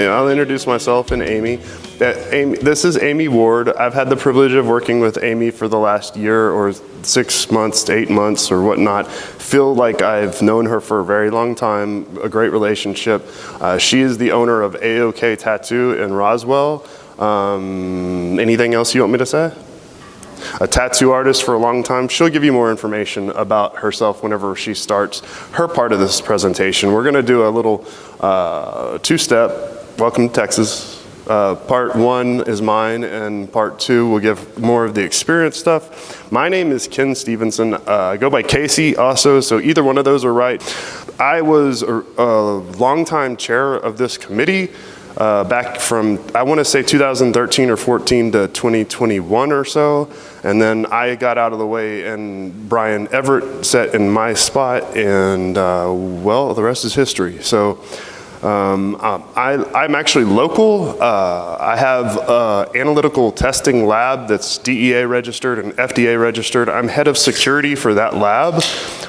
I'll introduce myself and Amy. This is Amy Ward. I've had the privilege of working with Amy for the last year or 6 months to 8 months or whatnot. Feel like I've known her for a very long time, a great relationship. She is the owner of AOK Tattoo in Roswell. Anything else you want me to say? A tattoo artist for a long time. She'll give you more information about herself whenever she starts her part of this presentation. We're gonna do a little two-step, welcome to Texas. Part one is mine, and part two will give more of the experience stuff. My name is Ken Stevenson. I go by Casey also, so either one of those are right. I was a longtime chair of this committee back from, I want to say 2013 or 14 to 2021 or so. And then I got out of the way and Brian Everett sat in my spot, and well, the rest is history. So I'm actually local. I have an analytical testing lab that's DEA registered and FDA registered. I'm head of security for that lab.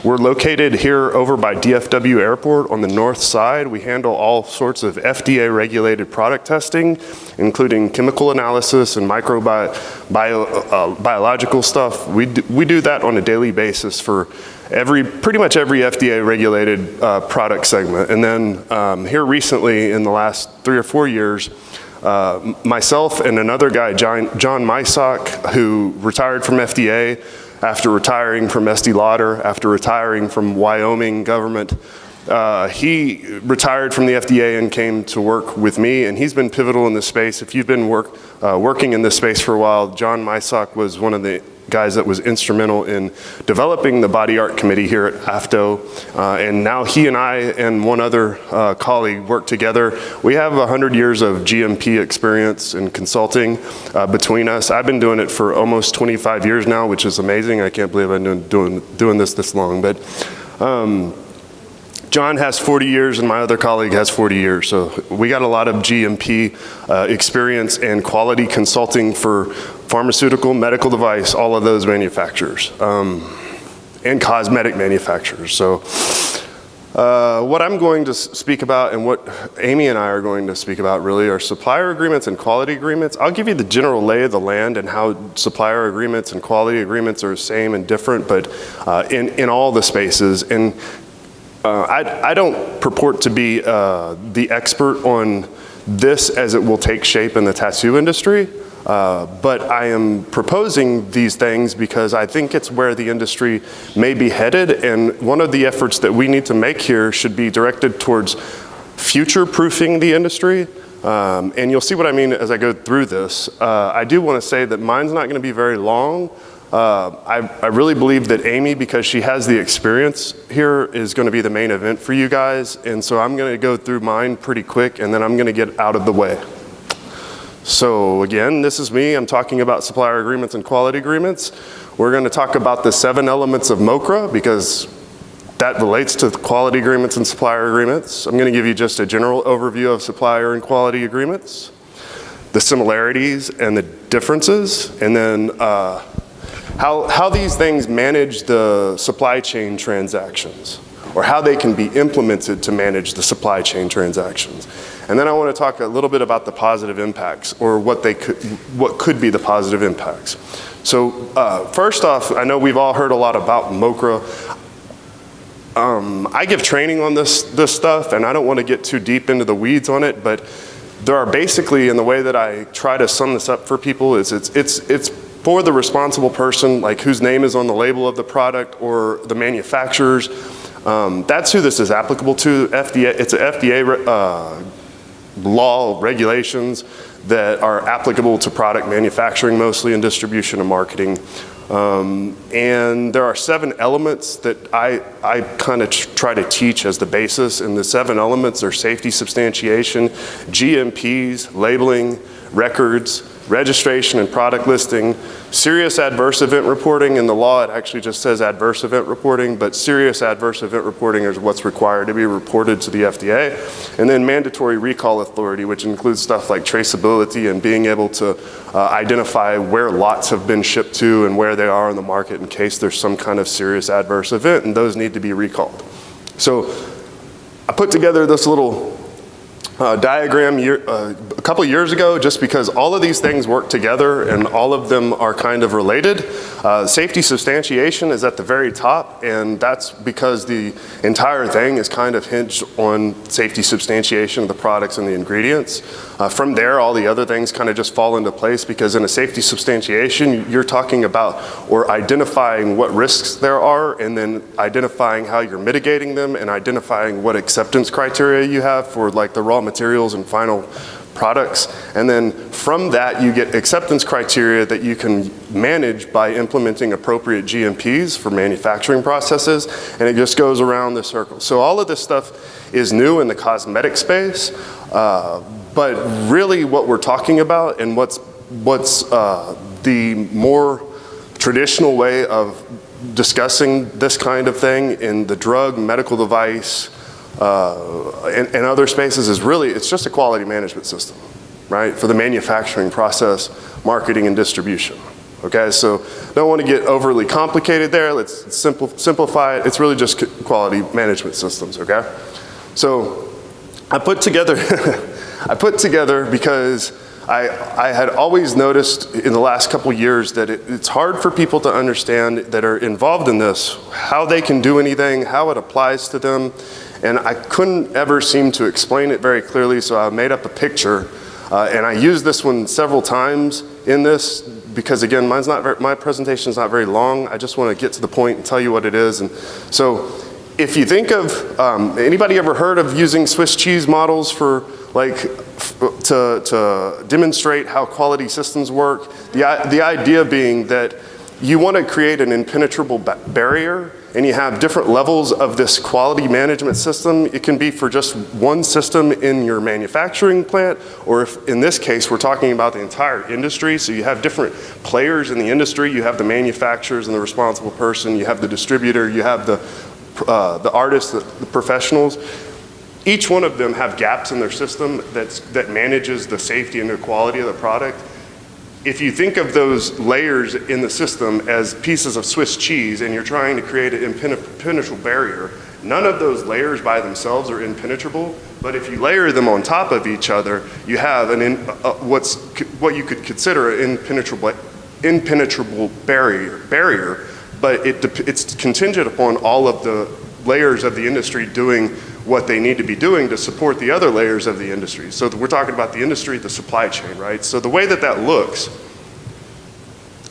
We're located here over by DFW Airport on the north side. We handle all sorts of FDA regulated product testing, including chemical analysis and biological stuff. We do that on a daily basis for pretty much every FDA regulated product segment. And then here recently in the last 3 or 4 years, myself and another guy, John Mysock, who retired from FDA after retiring from Estee Lauder, after retiring from Wyoming government, he retired from the FDA and came to work with me, and he's been pivotal in this space. If you've been working in this space for a while, John Mysock was one of the guys that was instrumental in developing the body art committee here at AFTO, and now he and I and one other colleague work together. We have 100 years of GMP experience in consulting between us. I've been doing it for almost 25 years now, which is amazing. I can't believe I've been doing this long, but John has 40 years and my other colleague has 40 years. So we got a lot of GMP experience and quality consulting for pharmaceutical, medical device, all of those manufacturers, and cosmetic manufacturers. So what I'm going to speak about and what Amy and I are going to speak about really are supplier agreements and quality agreements. I'll give you the general lay of the land and how supplier agreements and quality agreements are the same and different, but in all the spaces. And I don't purport to be the expert on this as it will take shape in the tattoo industry, but I am proposing these things because I think it's where the industry may be headed, and one of the efforts that we need to make here should be directed towards future-proofing the industry. And you'll see what I mean as I go through this. I do want to say that mine's not going to be very long. I really believe that Amy, because she has the experience here, is going to be the main event for you guys. And so I'm going to go through mine pretty quick, and then I'm going to get out of the way. So again, this is me. I'm talking about supplier agreements and quality agreements. We're going to talk about the 7 elements of MOCRA because that relates to quality agreements and supplier agreements. I'm going to give you just a general overview of supplier and quality agreements, the similarities and the differences, and then how these things manage the supply chain transactions, or how they can be implemented to manage the supply chain transactions. And then I want to talk a little bit about the positive impacts, or what could be the positive impacts. So first off, I know we've all heard a lot about MOCRA. I give training on this stuff, and I don't want to get too deep into the weeds on it, but there are basically, in the way that I try to sum this up for people, is it's for the responsible person, like whose name is on the label of the product, or the manufacturers. That's who this is applicable to. It's a FDA law, regulations that are applicable to product manufacturing, mostly in distribution and marketing. And there are 7 elements that I kind of try to teach as the basis, and the 7 elements are safety substantiation, GMPs, labeling, records, registration and product listing, serious adverse event reporting. In the law, it actually just says adverse event reporting, but serious adverse event reporting is what's required to be reported to the FDA. And then mandatory recall authority, which includes stuff like traceability and being able to identify where lots have been shipped to and where they are in the market in case there's some kind of serious adverse event, and those need to be recalled. So I put together this little diagram a couple years ago, just because all of these things work together and all of them are kind of related. Safety substantiation is at the very top, and that's because the entire thing is kind of hinged on safety substantiation of the products and the ingredients. From there, all the other things kind of just fall into place, because in a safety substantiation, you're talking about or identifying what risks there are, and then identifying how you're mitigating them, and identifying what acceptance criteria you have for like the raw materials and final products. And then from that, you get acceptance criteria that you can manage by implementing appropriate GMPs for manufacturing processes, and it just goes around the circle. So all of this stuff is new in the cosmetic space, but really what we're talking about and what's the more traditional way of discussing this kind of thing in the drug, medical device, and other spaces is really, it's just a quality management system, right? For the manufacturing process, marketing, and distribution. Okay, so don't want to get overly complicated there. Let's simplify it. It's really just quality management systems, okay? So I put together, because I had always noticed in the last couple years that it's hard for people to understand that are involved in this, how they can do anything, how it applies to them. And I couldn't ever seem to explain it very clearly, so I made up a picture. And I used this one several times in this, because again, my presentation's not very long. I just want to get to the point and tell you what it is. And so if you think of, anybody ever heard of using Swiss cheese models for like, to demonstrate how quality systems work? The idea being that you want to create an impenetrable barrier, and you have different levels of this quality management system. It can be for just one system in your manufacturing plant, or if in this case we're talking about the entire industry, so you have different players in the industry. You have the manufacturers and the responsible person, you have the distributor, you have the artists, the professionals. Each one of them have gaps in their system that manages the safety and the quality of the product. If you think of those layers in the system as pieces of Swiss cheese and you're trying to create an impenetrable barrier, none of those layers by themselves are impenetrable, but if you layer them on top of each other, you have what you could consider an impenetrable barrier, but it's contingent upon all of the layers of the industry doing what they need to be doing to support the other layers of the industry. So we're talking about the industry, the supply chain, right? So the way that looks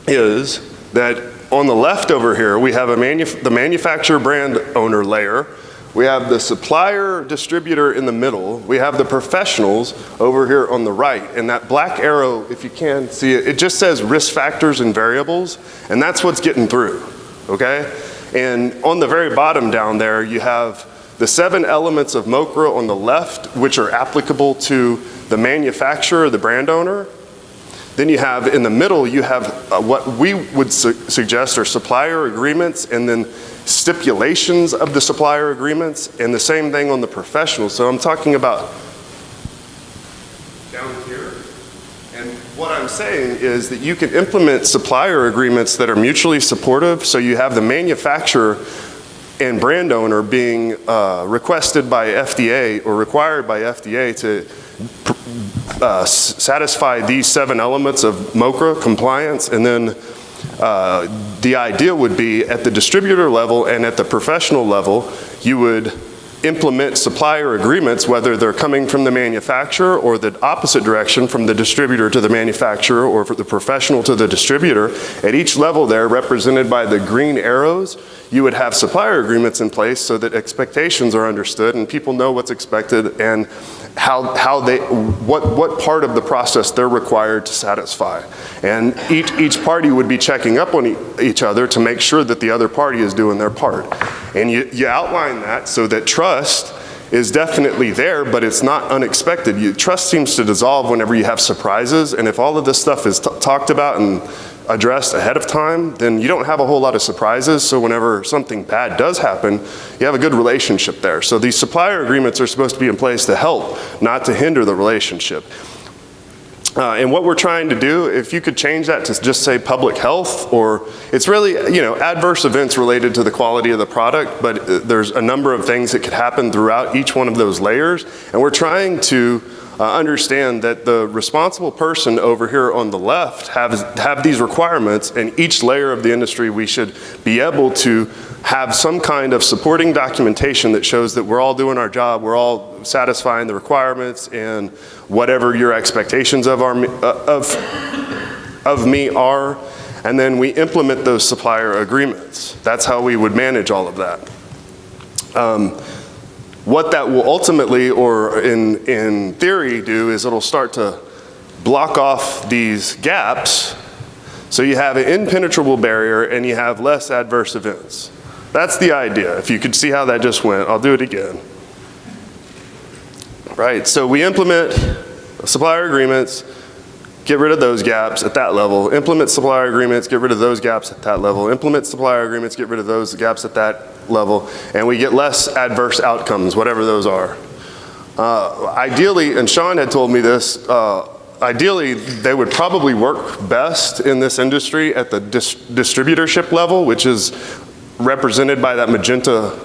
is that on the left over here, we have the manufacturer brand owner layer. We have the supplier distributor in the middle. We have the professionals over here on the right. And that black arrow, if you can see it, it just says risk factors and variables, and that's what's getting through, okay? And on the very bottom down there, you have the 7 elements of MOCRA on the left, which are applicable to the manufacturer, the brand owner. Then you have, in the middle, you have what we would suggest are supplier agreements, and then stipulations of the supplier agreements, and the same thing on the professional. So I'm talking about down here. And what I'm saying is that you can implement supplier agreements that are mutually supportive, so you have the manufacturer and brand owner being requested by FDA or required by FDA to satisfy these 7 elements of MOCRA compliance. And then the idea would be at the distributor level and at the professional level, you would implement supplier agreements, whether they're coming from the manufacturer or the opposite direction from the distributor to the manufacturer, or for the professional to the distributor. At each level there, represented by the green arrows, you would have supplier agreements in place so that expectations are understood and people know what's expected and what part of the process they're required to satisfy. And each party would be checking up on each other to make sure that the other party is doing their part. And you outline that so that trust is definitely there, but it's not unexpected. Trust seems to dissolve whenever you have surprises, and if all of this stuff is talked about and addressed ahead of time, then you don't have a whole lot of surprises, so whenever something bad does happen, you have a good relationship there. So these supplier agreements are supposed to be in place to help, not to hinder the relationship. And what we're trying to do, if you could change that to just say public health, or it's really, adverse events related to the quality of the product, but there's a number of things that could happen throughout each one of those layers. And we're trying to understand that the responsible person over here on the left have these requirements, and each layer of the industry we should be able to have some kind of supporting documentation that shows that we're all doing our job, we're all satisfying the requirements and whatever your expectations of me are, and then we implement those supplier agreements. That's how we would manage all of that. What that will ultimately, or in theory, do is it'll start to block off these gaps, so you have an impenetrable barrier and you have less adverse events. That's the idea. If you could see how that just went, I'll do it again. Right, so we implement supplier agreements, get rid of those gaps at that level, implement supplier agreements, get rid of those gaps at that level, implement supplier agreements, get rid of those gaps at that level, and we get less adverse outcomes, whatever those are. Ideally, and Sean had told me this, ideally they would probably work best in this industry at the distributorship level, which is represented by that magenta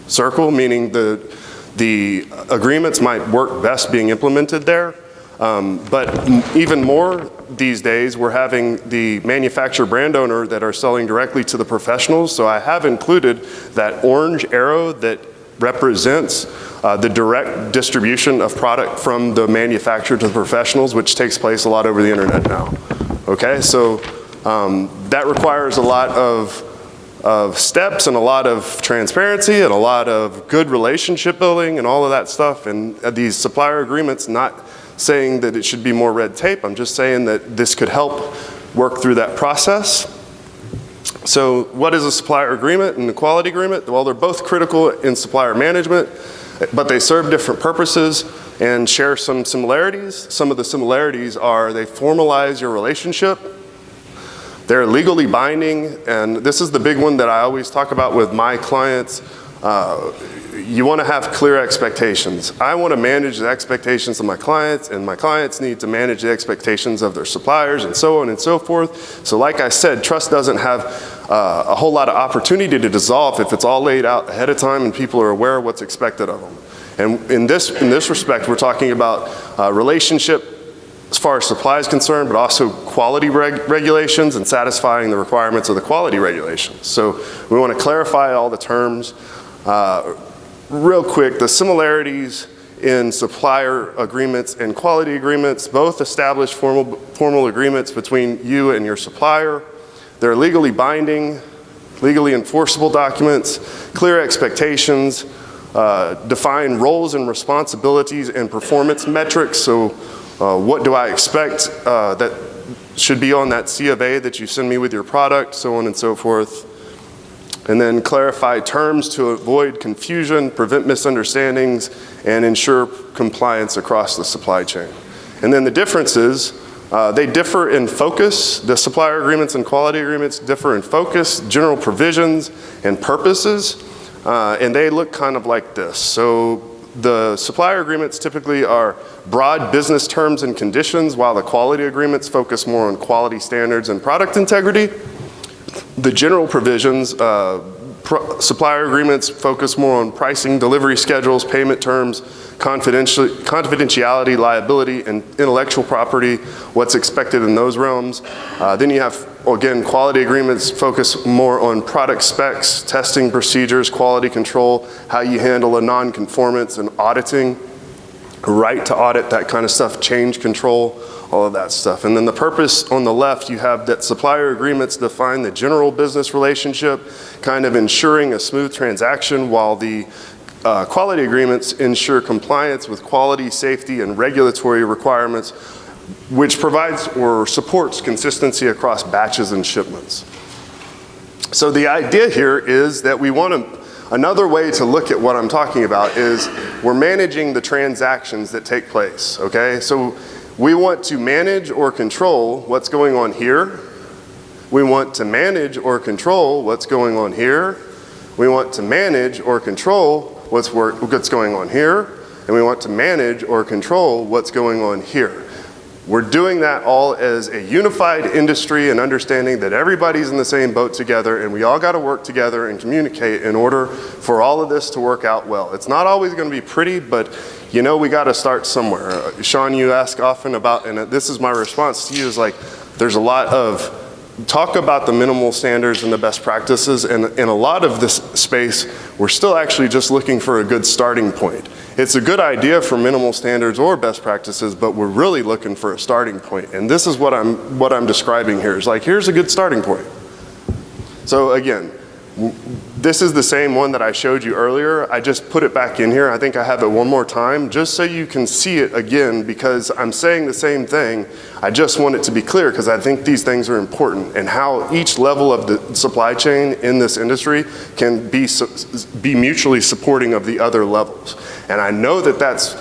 circle, meaning the agreements might work best being implemented there. But even more these days, we're having the manufacturer brand owner that are selling directly to the professionals. So I have included that orange arrow that represents the direct distribution of product from the manufacturer to the professionals, which takes place a lot over the internet now. Okay, so that requires a lot of steps and a lot of transparency and a lot of good relationship building and all of that stuff. And these supplier agreements, not saying that it should be more red tape, I'm just saying that this could help work through that process. So what is a supplier agreement and a quality agreement? Well, they're both critical in supplier management, but they serve different purposes and share some similarities. Some of the similarities are they formalize your relationship. They're legally binding, and this is the big one that I always talk about with my clients. You want to have clear expectations. I want to manage the expectations of my clients, and my clients need to manage the expectations of their suppliers, and so on and so forth. So like I said, trust doesn't have a whole lot of opportunity to dissolve if it's all laid out ahead of time and people are aware of what's expected of them. And in this respect, we're talking about relationship as far as supply is concerned, but also quality regulations and satisfying the requirements of the quality regulations. So we want to clarify all the terms. Real quick, the similarities in supplier agreements and quality agreements, both establish formal agreements between you and your supplier. They're legally binding, legally enforceable documents, clear expectations, define roles and responsibilities and performance metrics. So what do I expect that should be on that C of A that you send me with your product, so on and so forth. And then clarify terms to avoid confusion, prevent misunderstandings, and ensure compliance across the supply chain. And then the differences, they differ in focus. The supplier agreements and quality agreements differ in focus, general provisions, and purposes. And they look kind of like this. So the supplier agreements typically are broad business terms and conditions, while the quality agreements focus more on quality standards and product integrity. The general provisions, supplier agreements focus more on pricing, delivery schedules, payment terms, confidentiality, liability, and intellectual property, what's expected in those realms. Then you have, again, quality agreements focus more on product specs, testing procedures, quality control, how you handle a non-conformance and auditing, right to audit, that kind of stuff, change control, all of that stuff. And then the purpose on the left, you have that supplier agreements define the general business relationship, kind of ensuring a smooth transaction, while the quality agreements ensure compliance with quality, safety, and regulatory requirements, which provides or supports consistency across batches and shipments. So the idea here is that we want to, another way to look at what I'm talking about is we're managing the transactions that take place, okay? So we want to manage or control what's going on here. We want to manage or control what's going on here. We want to manage or control what's going on here. And we want to manage or control what's going on here. We're doing that all as a unified industry and understanding that everybody's in the same boat together and we all got to work together and communicate in order for all of this to work out well. It's not always going to be pretty, but you know we got to start somewhere. Sean, you ask often about, and this is my response to you, is like there's a lot of talk about the minimal standards and the best practices, and in a lot of this space, we're still actually just looking for a good starting point. It's a good idea for minimal standards or best practices, but we're really looking for a starting point. And this is what I'm describing here. Is like, here's a good starting point. So again, this is the same one that I showed you earlier. I just put it back in here. I think I have it one more time just so you can see it again because I'm saying the same thing. I just want it to be clear because I think these things are important and how each level of the supply chain in this industry can be mutually supporting of the other levels. And I know that that's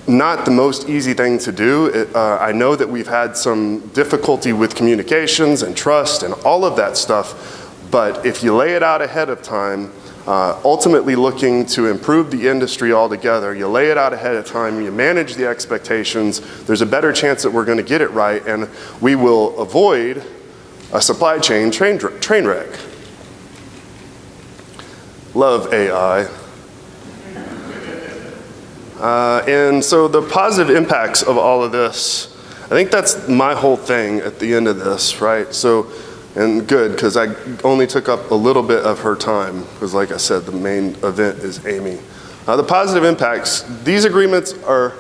not the most easy thing to do. I know that we've had some difficulty with communications and trust and all of that stuff. But if you lay it out ahead of time, ultimately looking to improve the industry altogether, you lay it out ahead of time, you manage the expectations, there's a better chance that we're going to get it right and we will avoid a supply chain train wreck. Love AI. And so the positive impacts of all of this, I think that's my whole thing at the end of this, right? So. And good, because I only took up a little bit of her time, because like I said, the main event is Amy. The positive impacts, these agreements are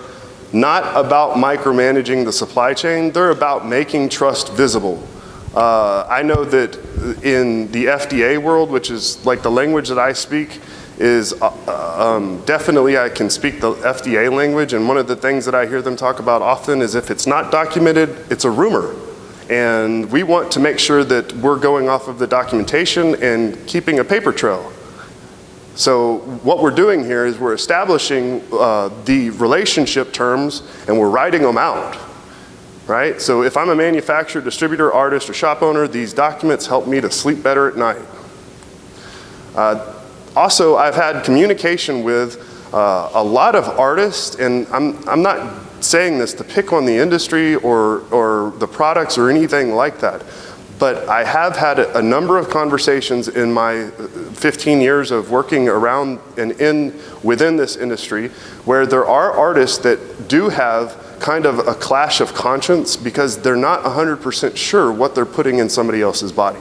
not about micromanaging the supply chain, they're about making trust visible. I know that in the FDA world, which is like the language that I speak, is definitely I can speak the FDA language, and one of the things that I hear them talk about often is if it's not documented, it's a rumor. And we want to make sure that we're going off of the documentation and keeping a paper trail. So what we're doing here is we're establishing the relationship terms and we're writing them out, right? So if I'm a manufacturer, distributor, artist, or shop owner, these documents help me to sleep better at night. Also, I've had communication with a lot of artists, and I'm not saying this to pick on the industry or the products or anything like that, but I have had a number of conversations in my 15 years of working around and within this industry where there are artists that do have kind of a clash of conscience because they're not 100% sure what they're putting in somebody else's body.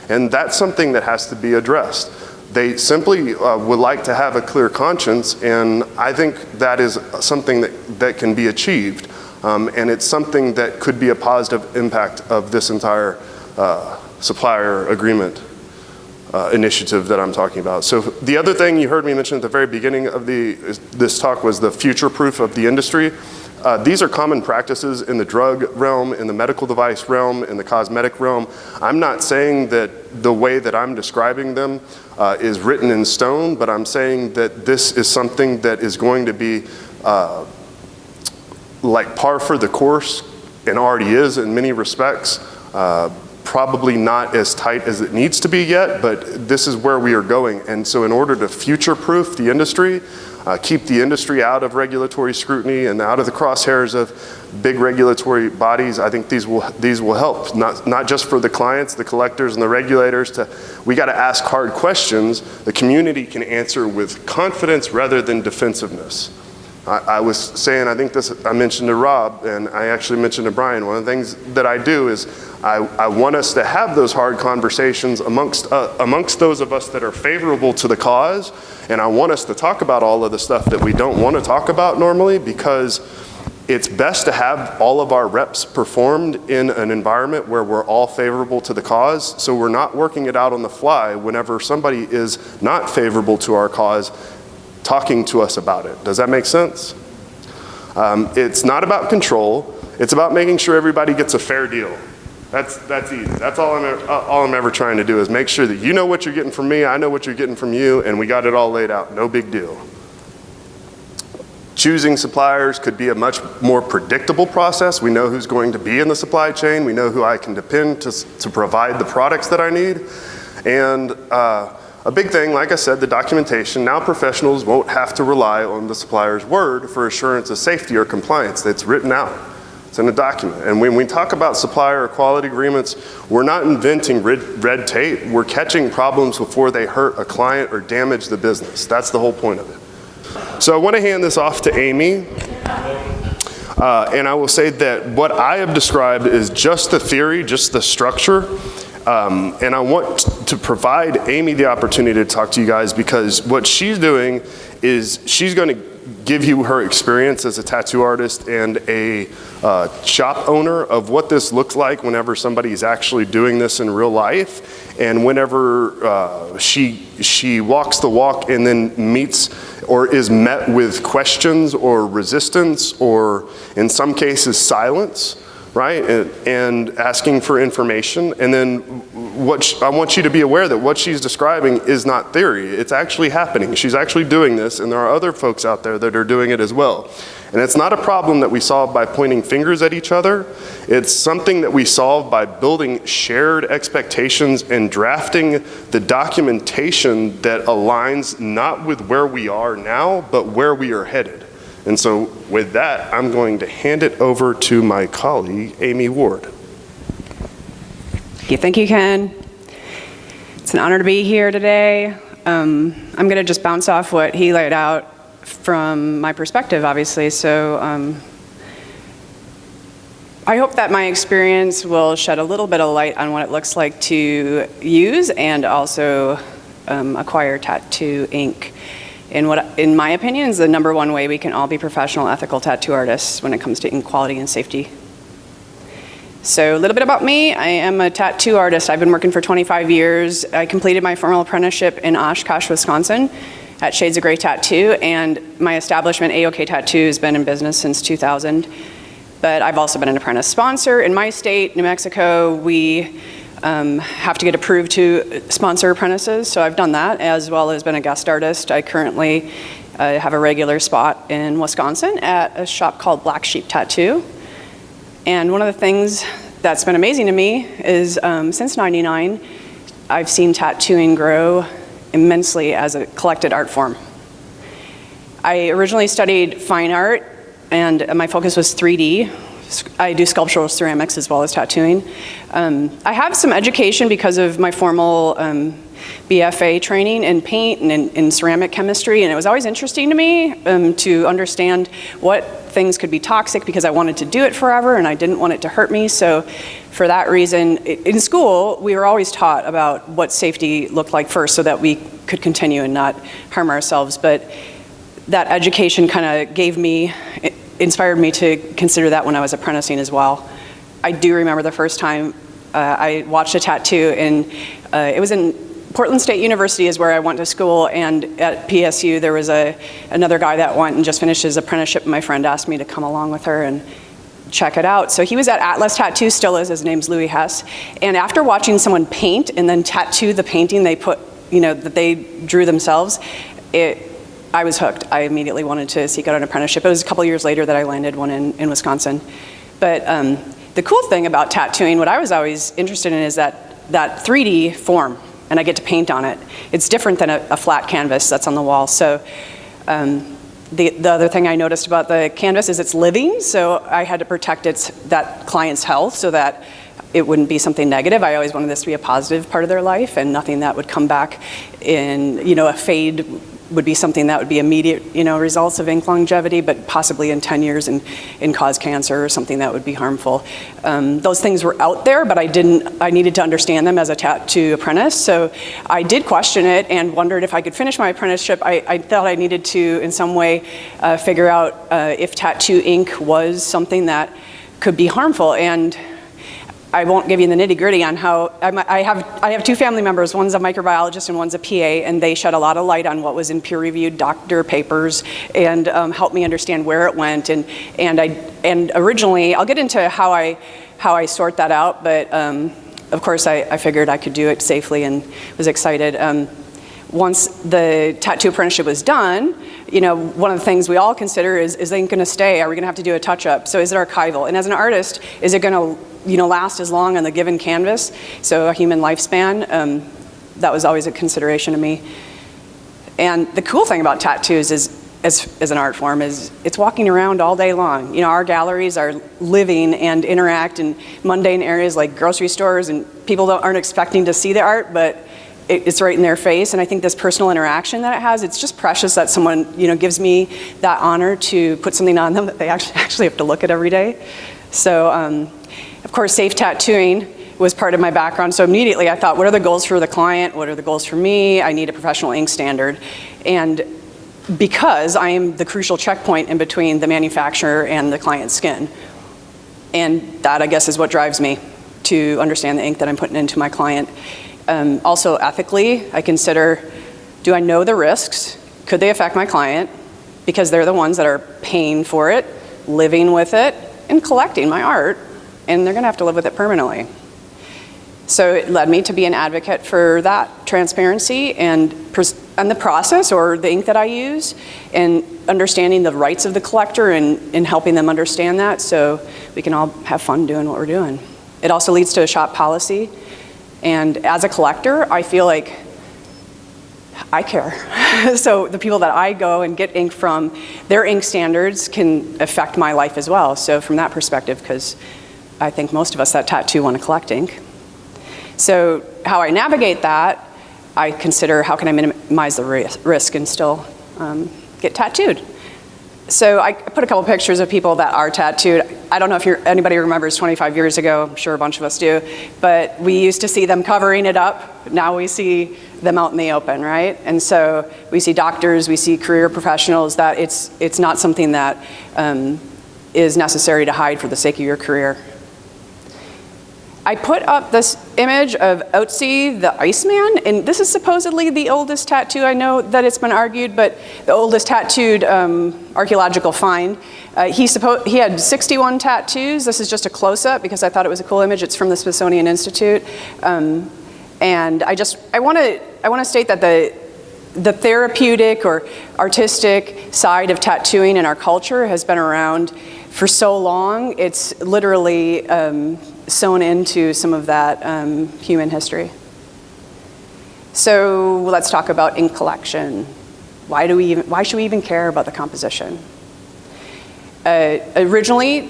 And that's something that has to be addressed. They simply would like to have a clear conscience, and I think that is something that can be achieved. And it's something that could be a positive impact of this entire supplier agreement initiative that I'm talking about. So the other thing you heard me mention at the very beginning of this talk was the future proof of the industry. These are common practices in the drug realm, in the medical device realm, in the cosmetic realm. I'm not saying that the way that I'm describing them is written in stone, but I'm saying that this is something that is going to be like par for the course and already is in many respects. Probably not as tight as it needs to be yet, but this is where we are going. And so in order to future-proof the industry, keep the industry out of regulatory scrutiny and out of the crosshairs of big regulatory bodies, I think these will help, not just for the clients, the collectors, and the regulators. We got to ask hard questions the community can answer with confidence rather than defensiveness. I was saying, I think this, I mentioned to Rob, and I actually mentioned to Brian, one of the things that I do is I want us to have those hard conversations amongst those of us that are favorable to the cause, and I want us to talk about all of the stuff that we don't want to talk about normally, because it's best to have all of our reps performed in an environment where we're all favorable to the cause, so we're not working it out on the fly whenever somebody is not favorable to our cause talking to us about it. Does that make sense? It's not about control. It's about making sure everybody gets a fair deal. That's easy. That's all I'm ever trying to do is make sure that you know what you're getting from me, I know what you're getting from you, and we got it all laid out. No big deal. Choosing suppliers could be a much more predictable process. We know who's going to be in the supply chain. We know who I can depend to provide the products that I need. And a big thing, like I said, the documentation. Now professionals won't have to rely on the supplier's word for assurance of safety or compliance. That's written out. It's in a document. And when we talk about supplier or quality agreements, we're not inventing red tape. We're catching problems before they hurt a client or damage the business. That's the whole point of it. So I want to hand this off to Amy. And I will say that what I have described is just the theory, just the structure. And I want to provide Amy the opportunity to talk to you guys, because what she's doing is she's going to give you her experience as a tattoo artist and a shop owner of what this looks like whenever somebody's actually doing this in real life, and whenever she walks the walk and then meets or is met with questions or resistance or in some cases silence, right? And asking for information. And then I want you to be aware that what she's describing is not theory. It's actually happening. She's actually doing this, and there are other folks out there that are doing it as well. And it's not a problem that we solve by pointing fingers at each other. It's something that we solve by building shared expectations and drafting the documentation that aligns not with where we are now, but where we are headed. And so with that, I'm going to hand it over to my colleague, Amy Ward. Thank you, Ken. It's an honor to be here today. I'm going to just bounce off what he laid out from my perspective, obviously. So I hope that my experience will shed a little bit of light on what it looks like to use and also acquire tattoo ink. And what, in my opinion, is the #1 way we can all be professional, ethical tattoo artists when it comes to ink quality and safety. So a little bit about me. I am a tattoo artist. I've been working for 25 years. I completed my formal apprenticeship in Oshkosh, Wisconsin at Shades of Grey Tattoo, and my establishment, A-OK Tattoo, has been in business since 2000. But I've also been an apprentice sponsor. In my state, New Mexico, we have to get approved to sponsor apprentices, so I've done that, as well as been a guest artist. I currently have a regular spot in Wisconsin at a shop called Black Sheep Tattoo. And one of the things that's been amazing to me is since '99, I've seen tattooing grow immensely as a collected art form. I originally studied fine art, and my focus was 3D. I do sculptural ceramics as well as tattooing. I have some education because of my formal BFA training in paint and in ceramic chemistry, and it was always interesting to me to understand what things could be toxic, because I wanted to do it forever and I didn't want it to hurt me. So for that reason, in school, we were always taught about what safety looked like first so that we could continue and not harm ourselves. But that education kind of inspired me to consider that when I was apprenticing as well. I do remember the first time I watched a tattoo, and it was in Portland State University is where I went to school, and at PSU there was another guy that went and just finished his apprenticeship, and my friend asked me to come along with her and check it out. So he was at Atlas Tattoo, still is, his name's Louis Hess, and after watching someone paint and then tattoo the painting they put, that they drew themselves, I was hooked. I immediately wanted to seek out an apprenticeship. It was a couple years later that I landed one in Wisconsin. But the cool thing about tattooing, what I was always interested in, is that 3D form, and I get to paint on it. It's different than a flat canvas that's on the wall. So the other thing I noticed about the canvas is it's living, so I had to protect that client's health so that it wouldn't be something negative. I always wanted this to be a positive part of their life, and nothing that would come back in, a fade would be something that would be immediate, results of ink longevity, but possibly in 10 years and cause cancer or something that would be harmful. Those things were out there, but I needed to understand them as a tattoo apprentice. So I did question it and wondered if I could finish my apprenticeship. I thought I needed to, in some way, figure out if tattoo ink was something that could be harmful. And I won't give you the nitty-gritty on how, I have two family members, one's a microbiologist and one's a PA, and they shed a lot of light on what was in peer-reviewed doctor papers and helped me understand where it went. And originally, I'll get into how I sort that out, but of course I figured I could do it safely and was excited. Once the tattoo apprenticeship was done, one of the things we all consider is it going to stay? Are we going to have to do a touch-up? So is it archival? And as an artist, is it going to last as long on the given canvas? So a human lifespan, that was always a consideration to me. And the cool thing about tattoos is as an art form is it's walking around all day long. You know, our galleries are living and interact in mundane areas like grocery stores, and people aren't expecting to see the art, but it's right in their face. And I think this personal interaction that it has, it's just precious that someone, you know, gives me that honor to put something on them that they actually have to look at every day. So, of course, safe tattooing was part of my background. So immediately I thought, what are the goals for the client? What are the goals for me? I need a professional ink standard. And because I am the crucial checkpoint in between the manufacturer and the client's skin. And that, I guess, is what drives me to understand the ink that I'm putting into my client. Also, ethically, I consider, do I know the risks? Could they affect my client? Because they're the ones that are paying for it, living with it, and collecting my art, and they're gonna have to live with it permanently. So it led me to be an advocate for that transparency and the process or the ink that I use, and understanding the rights of the collector and helping them understand that so we can all have fun doing what we're doing. It also leads to a shop policy. And as a collector, I feel like I care. So the people that I go and get ink from, their ink standards can affect my life as well. So from that perspective, because I think most of us that tattoo want to collect ink. So how I navigate that, I consider how can I minimize the risk and still get tattooed. So I put a couple pictures of people that are tattooed. I don't know if anybody remembers 25 years ago, I'm sure a bunch of us do, but we used to see them covering it up. Now we see them out in the open, right? And so we see doctors, we see career professionals, that it's not something that is necessary to hide for the sake of your career. I put up this image of Otzi the Iceman, and this is supposedly the oldest tattoo. I know that it's been argued, but the oldest tattooed archaeological find. He had 61 tattoos. This is just a close-up because I thought it was a cool image. It's from the Smithsonian Institute. And I want to state that the therapeutic or artistic side of tattooing in our culture has been around for so long. It's literally sewn into some of that human history. So let's talk about ink collection. Why should we even care about the composition? Originally,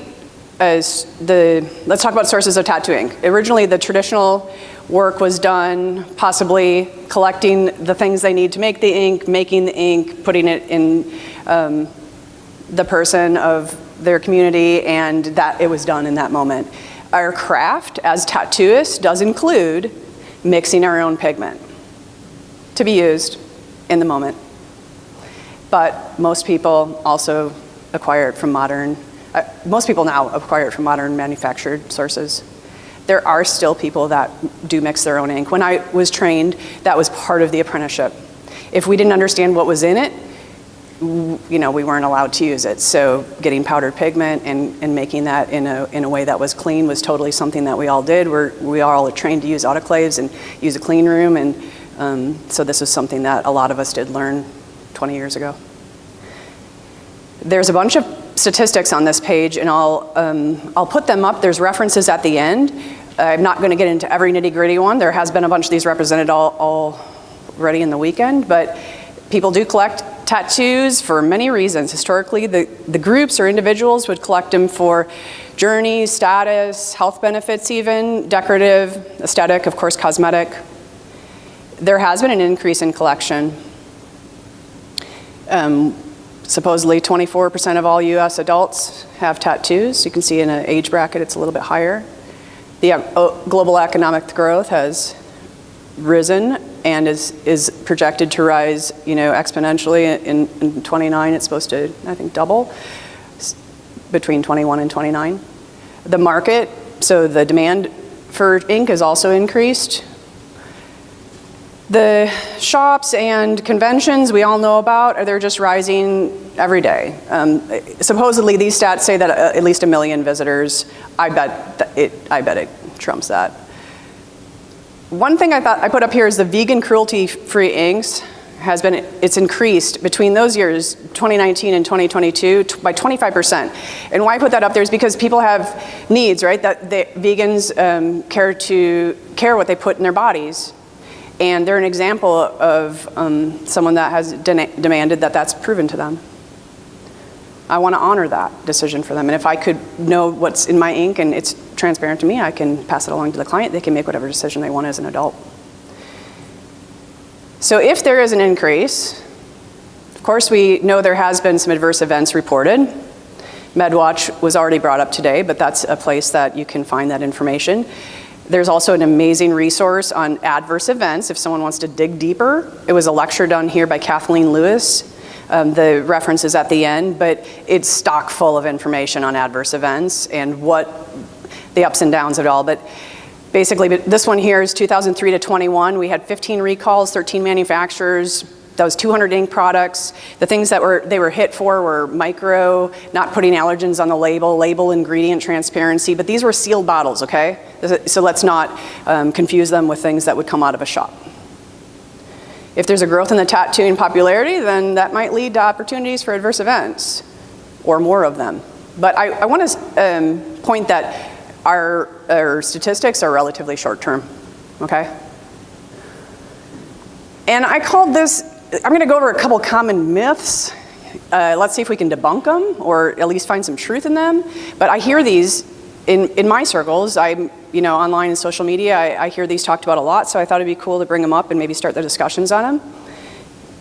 let's talk about sources of tattoo ink. Originally, the traditional work was done possibly collecting the things they need to make the ink, making the ink, putting it in the person of their community, and that it was done in that moment. Our craft as tattooists does include mixing our own pigment to be used in the moment. But most people also acquire it from most people now acquire it from modern manufactured sources. There are still people that do mix their own ink. When I was trained, that was part of the apprenticeship. If we didn't understand what was in it, we weren't allowed to use it. So getting powdered pigment and making that in a way that was clean was totally something that we all did. We all are trained to use autoclaves and use a clean room, and so this is something that a lot of us did learn 20 years ago. There's a bunch of statistics on this page, and I'll put them up. There's references at the end. I'm not going to get into every nitty-gritty one. There has been a bunch of these represented already in the weekend, but people do collect tattoos for many reasons. Historically, the groups or individuals would collect them for journey, status, health benefits even, decorative, aesthetic, of course, cosmetic. There has been an increase in collection. Supposedly 24% of all US adults have tattoos. You can see in an age bracket it's a little bit higher. The global economic growth has risen and is projected to rise, exponentially. In 29, it's supposed to, I think, double between 21 and 29. The market, so the demand for ink has also increased. The shops and conventions we all know about, they're just rising every day. Supposedly, these stats say that at least 1 million visitors. I bet it trumps that. One thing I put up here is the vegan cruelty-free inks it's increased between those years, 2019 and 2022, by 25%. And why I put that up there is because people have needs, right? That vegans care what they put in their bodies. And they're an example of someone that has demanded that that's proven to them. I want to honor that decision for them. And if I could know what's in my ink and it's transparent to me, I can pass it along to the client. They can make whatever decision they want as an adult. So if there is an increase, of course we know there has been some adverse events reported. MedWatch was already brought up today, but that's a place that you can find that information. There's also an amazing resource on adverse events if someone wants to dig deeper. It was a lecture done here by Kathleen Lewis. The reference is at the end, but it's stock full of information on adverse events and what the ups and downs of it all. But basically, this one here is 2003 to 21. We had 15 recalls, 13 manufacturers. That was 200 ink products. The things that they were hit for were micro, not putting allergens on the label ingredient transparency, but these were sealed bottles, okay? So let's not confuse them with things that would come out of a shop. If there's a growth in the tattooing popularity, then that might lead to opportunities for adverse events, or more of them. But I want to point that our statistics are relatively short-term, okay? And I called this, I'm going to go over a couple common myths. Let's see if we can debunk them, or at least find some truth in them. But I hear these in my circles. Online and social media, I hear these talked about a lot, so I thought it'd be cool to bring them up and maybe start the discussions on them.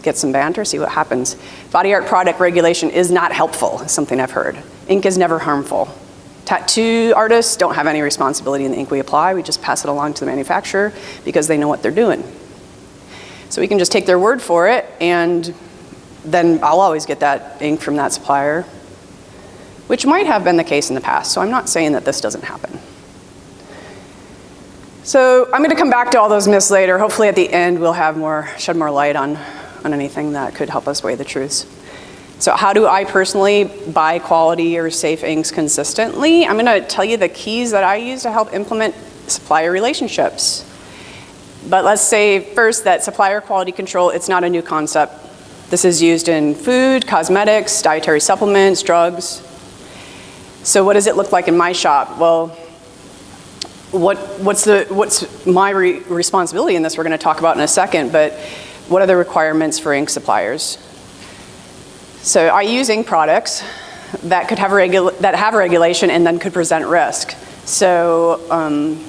Get some banter, see what happens. Body art product regulation is not helpful, is something I've heard. Ink is never harmful. Tattoo artists don't have any responsibility in the ink we apply. We just pass it along to the manufacturer because they know what they're doing. So we can just take their word for it, and then I'll always get that ink from that supplier, which might have been the case in the past, so I'm not saying that this doesn't happen. So I'm going to come back to all those myths later. Hopefully at the end we'll have shed more light on anything that could help us weigh the truths. So how do I personally buy quality or safe inks consistently? I'm going to tell you the keys that I use to help implement supplier relationships. But let's say first that supplier quality control, it's not a new concept. This is used in food, cosmetics, dietary supplements, drugs. So what does it look like in my shop? Well, what's my responsibility in this? We're going to talk about in a second, but what are the requirements for ink suppliers? So I use ink products that could have regulation and then could present risk. So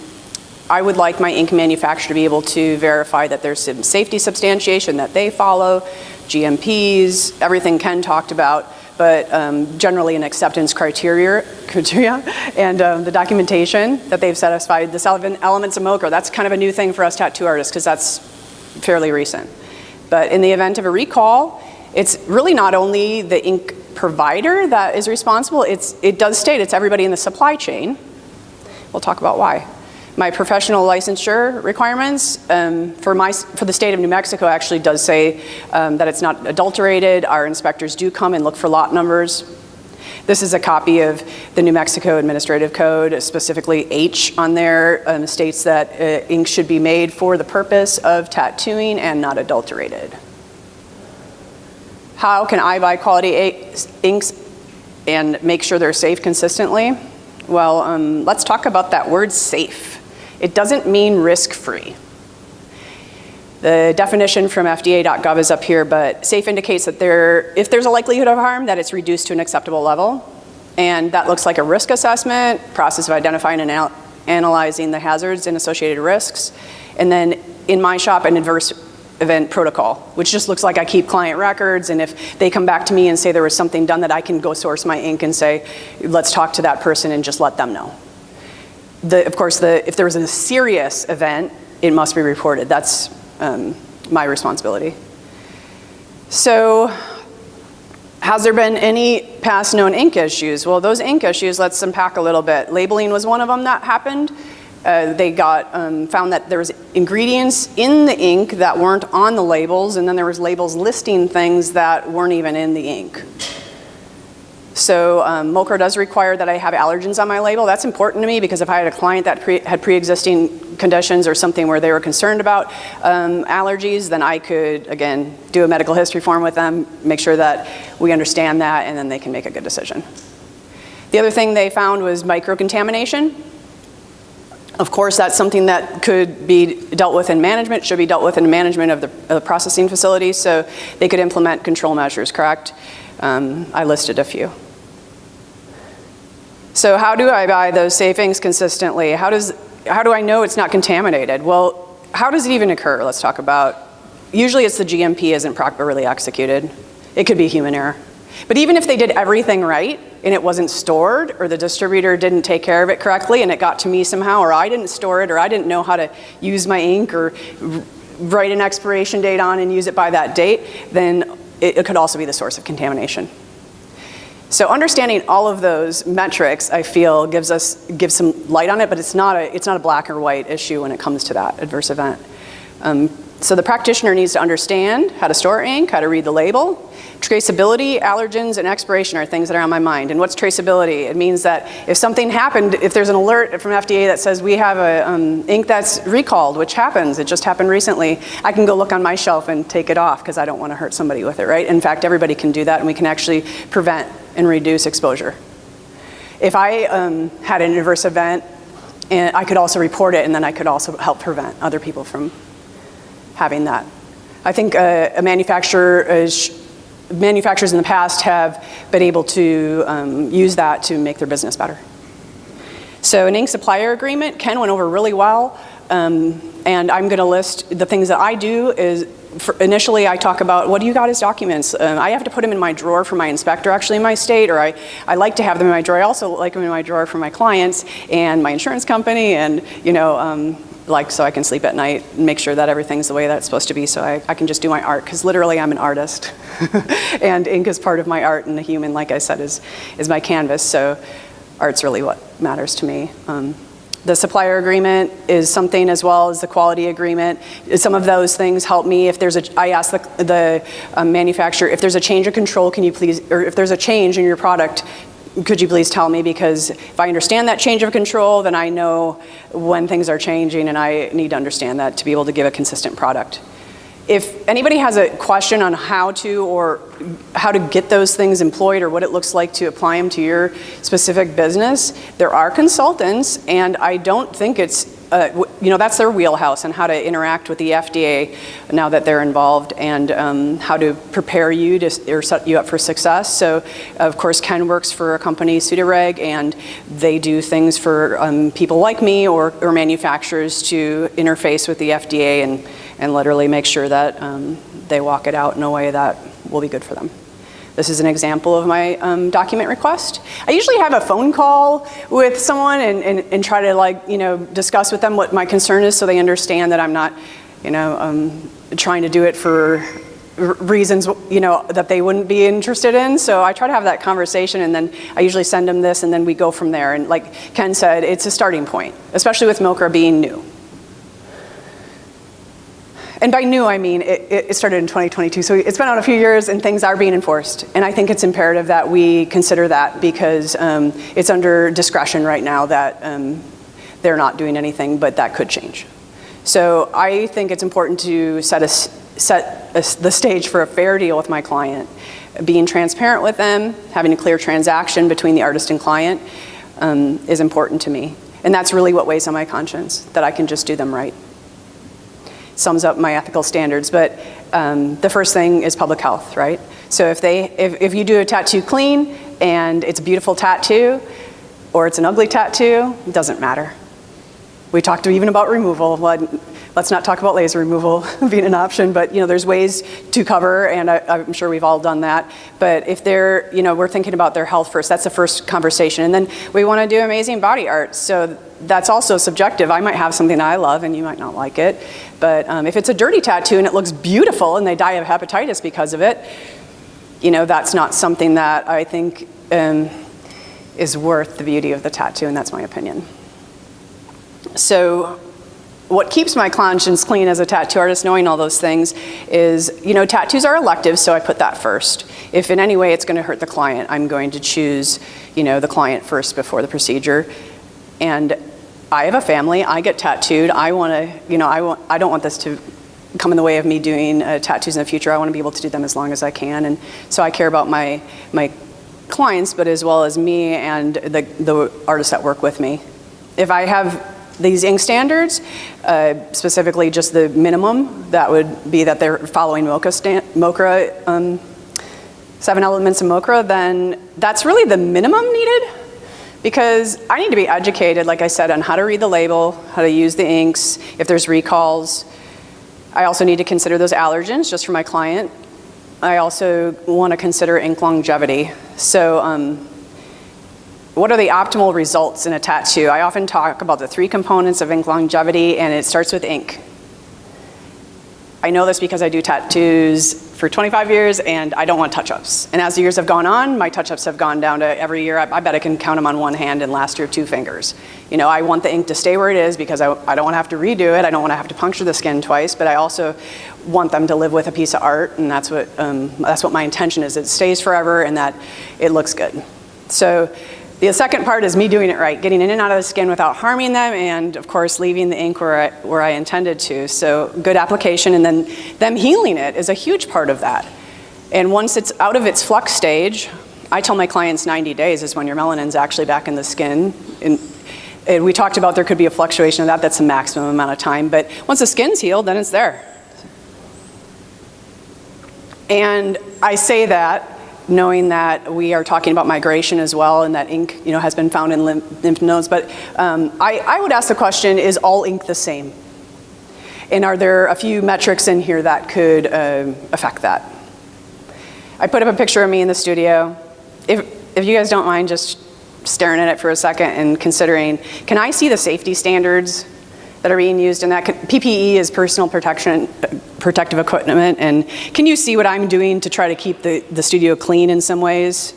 I would like my ink manufacturer to be able to verify that there's some safety substantiation that they follow, GMPs, everything Ken talked about, but generally an acceptance criteria and the documentation that they've satisfied. The 7 elements of MOCR, that's kind of a new thing for us tattoo artists because that's fairly recent. But in the event of a recall, it's really not only the ink provider that is responsible, it does state it's everybody in the supply chain. We'll talk about why. My professional licensure requirements for the state of New Mexico actually does say that it's not adulterated. Our inspectors do come and look for lot numbers. This is a copy of the New Mexico Administrative Code, specifically H on there, states that ink should be made for the purpose of tattooing and not adulterated. How can I buy quality inks and make sure they're safe consistently? Well, let's talk about that word safe. It doesn't mean risk-free. The definition from FDA.gov is up here, but safe indicates that if there's a likelihood of harm, that it's reduced to an acceptable level. And that looks like a risk assessment, process of identifying and analyzing the hazards and associated risks. And then in my shop, an adverse event protocol, which just looks like I keep client records, and if they come back to me and say there was something done, that I can go source my ink and say, let's talk to that person and just let them know. Of course, if there was a serious event, it must be reported. That's my responsibility. So, has there been any past known ink issues? Well, those ink issues, let's unpack a little bit. Labeling was one of them that happened. They found that there was ingredients in the ink that weren't on the labels, and then there was labels listing things that weren't even in the ink. So MOCR does require that I have allergens on my label. That's important to me because if I had a client that had pre-existing conditions or something where they were concerned about allergies, then I could, again, do a medical history form with them, make sure that we understand that, and then they can make a good decision. The other thing they found was microcontamination. Of course, that's something that could be dealt with in management, should be dealt with in management of the processing facilities, so they could implement control measures, correct? I listed a few. So how do I buy those savings consistently? How do I know it's not contaminated? Well, how does it even occur? Let's talk about, usually it's the GMP isn't properly executed. It could be human error. But even if they did everything right and it wasn't stored, or the distributor didn't take care of it correctly and it got to me somehow, or I didn't store it, or I didn't know how to use my ink or write an expiration date on and use it by that date, then it could also be the source of contamination. So understanding all of those metrics, I feel, gives some light on it, but it's not a black or white issue when it comes to that adverse event. So the practitioner needs to understand how to store ink, how to read the label. Traceability, allergens, and expiration are things that are on my mind. And what's traceability? It means that if something happened, if there's an alert from FDA that says we have a ink that's recalled, which happens, it just happened recently, I can go look on my shelf and take it off because I don't want to hurt somebody with it, right? In fact, everybody can do that, and we can actually prevent and reduce exposure. If I had an adverse event, and I could also report it, and then I could also help prevent other people from having that. I think manufacturers in the past have been able to use that to make their business better. So an ink supplier agreement, Ken went over really well, and I'm going to list the things that I do. Initially I talk about, what do you got as documents? I have to put them in my drawer for my inspector actually in my state, or I like to have them in my drawer. I also like them in my drawer for my clients and my insurance company, and so I can sleep at night and make sure that everything's the way that it's supposed to be, so I can just do my art, because literally I'm an artist. And ink is part of my art, and the human, like I said, is my canvas, so art's really what matters to me. The supplier agreement is something, as well as the quality agreement. Some of those things help me. I ask the manufacturer, if there's a change of control, can you please, or if there's a change in your product, could you please tell me? Because if I understand that change of control, then I know when things are changing, and I need to understand that to be able to give a consistent product. If anybody has a question on how to get those things employed, or what it looks like to apply them to your specific business, there are consultants, and I don't think it's, that's their wheelhouse, on how to interact with the FDA now that they're involved, and how to prepare you or set you up for success. So, of course, Ken works for a company, Sudareg, and they do things for people like me or manufacturers to interface with the FDA and literally make sure that they walk it out in a way that will be good for them. This is an example of my document request. I usually have a phone call with someone and try to discuss with them what my concern is, so they understand that I'm not trying to do it for reasons that they wouldn't be interested in. So I try to have that conversation, and then I usually send them this, and then we go from there. And like Ken said, it's a starting point, especially with MOCRA being new. And by new, I mean it started in 2022, so it's been out a few years, and things are being enforced. And I think it's imperative that we consider that, because it's under discretion right now that they're not doing anything, but that could change. So I think it's important to set the stage for a fair deal with my client. Being transparent with them, having a clear transaction between the artist and client is important to me. And that's really what weighs on my conscience, that I can just do them right. Sums up my ethical standards, but the first thing is public health, right? So if you do a tattoo clean and it's a beautiful tattoo, or it's an ugly tattoo, it doesn't matter. We talked even about removal. Let's not talk about laser removal being an option, but there's ways to cover, and I'm sure we've all done that. But if we're thinking about their health first, that's the first conversation. And then we want to do amazing body art. So that's also subjective. I might have something I love and you might not like it. But if it's a dirty tattoo and it looks beautiful and they die of hepatitis because of it, that's not something that I think is worth the beauty of the tattoo, and that's my opinion. So what keeps my conscience clean as a tattoo artist, knowing all those things, is, tattoos are elective, so I put that first. If in any way it's going to hurt the client, I'm going to choose, the client first before the procedure. And I have a family. I get tattooed. I don't want this to come in the way of me doing tattoos in the future. I want to be able to do them as long as I can, and so I care about my clients, but as well as me and the artists that work with me. If I have these ink standards, specifically just the minimum, that would be that they're following MOCRA, 7 elements of MOCRA, then that's really the minimum needed. Because I need to be educated, like I said, on how to read the label, how to use the inks, if there's recalls. I also need to consider those allergens just for my client. I also want to consider ink longevity. So what are the optimal results in a tattoo? I often talk about the 3 components of ink longevity, and it starts with ink. I know this because I do tattoos for 25 years and I don't want touch-ups. And as the years have gone on, my touch-ups have gone down to every year. I bet I can count them on one hand, and last year 2 fingers. You know, I want the ink to stay where it is because I don't want to have to redo it. I don't want to have to puncture the skin twice, but I also want them to live with a piece of art, and that's what my intention is. It stays forever and that it looks good. So the second part is me doing it right, getting in and out of the skin without harming them, and of course leaving the ink where I intended to. So good application, and then them healing it is a huge part of that. And once it's out of its flux stage, I tell my clients 90 days is when your melanin's actually back in the skin. And we talked about there could be a fluctuation of that. That's the maximum amount of time. But once the skin's healed, then it's there. And I say that knowing that we are talking about migration as well, and that ink, you know, has been found in lymph nodes. But I would ask the question, is all ink the same? And are there a few metrics in here that could affect that? I put up a picture of me in the studio. If you guys don't mind just staring at it for a second and considering, can I see the safety standards that are being used in that? PPE is personal protective equipment, and can you see what I'm doing to try to keep the studio clean in some ways?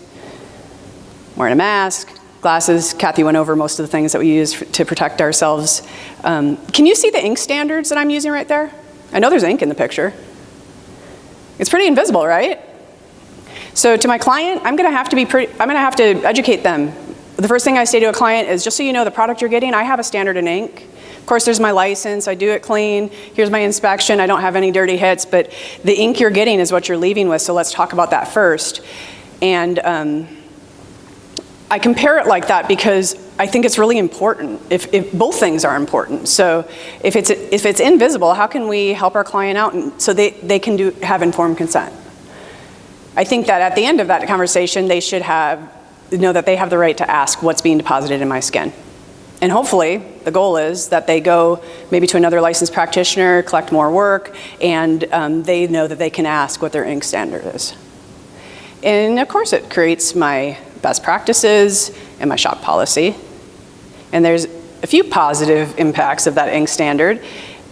Wearing a mask, glasses. Kathy went over most of the things that we use to protect ourselves. Can you see the ink standards that I'm using right there? I know there's ink in the picture. It's pretty invisible, right? So to my client, I'm gonna have to educate them. The first thing I say to a client is, just so you know the product you're getting, I have a standard in ink. Of course, there's my license, I do it clean, here's my inspection, I don't have any dirty hits, but the ink you're getting is what you're leaving with, so let's talk about that first. And I compare it like that because I think it's really important, if both things are important. So if it's invisible, how can we help our client out so they can have informed consent? I think that at the end of that conversation, they should know that they have the right to ask what's being deposited in my skin. And hopefully, the goal is that they go maybe to another licensed practitioner, collect more work, and they know that they can ask what their ink standard is. And of course, it creates my best practices and my shop policy. And there's a few positive impacts of that ink standard.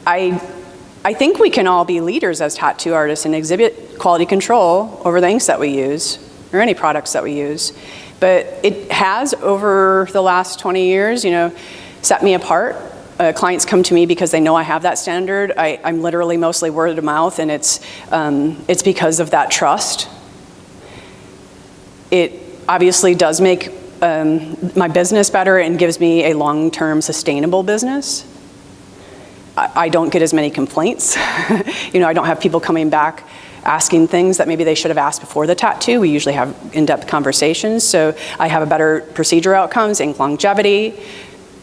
I think we can all be leaders as tattoo artists and exhibit quality control over the inks that we use, or any products that we use. But it has, over the last 20 years, you know, set me apart. Clients come to me because they know I have that standard. I'm literally mostly word of mouth, and it's because of that trust. It obviously does make my business better and gives me a long-term sustainable business. I don't get as many complaints. You know, I don't have people coming back asking things that maybe they should have asked before the tattoo. We usually have in-depth conversations, so I have a better procedure outcomes, ink longevity.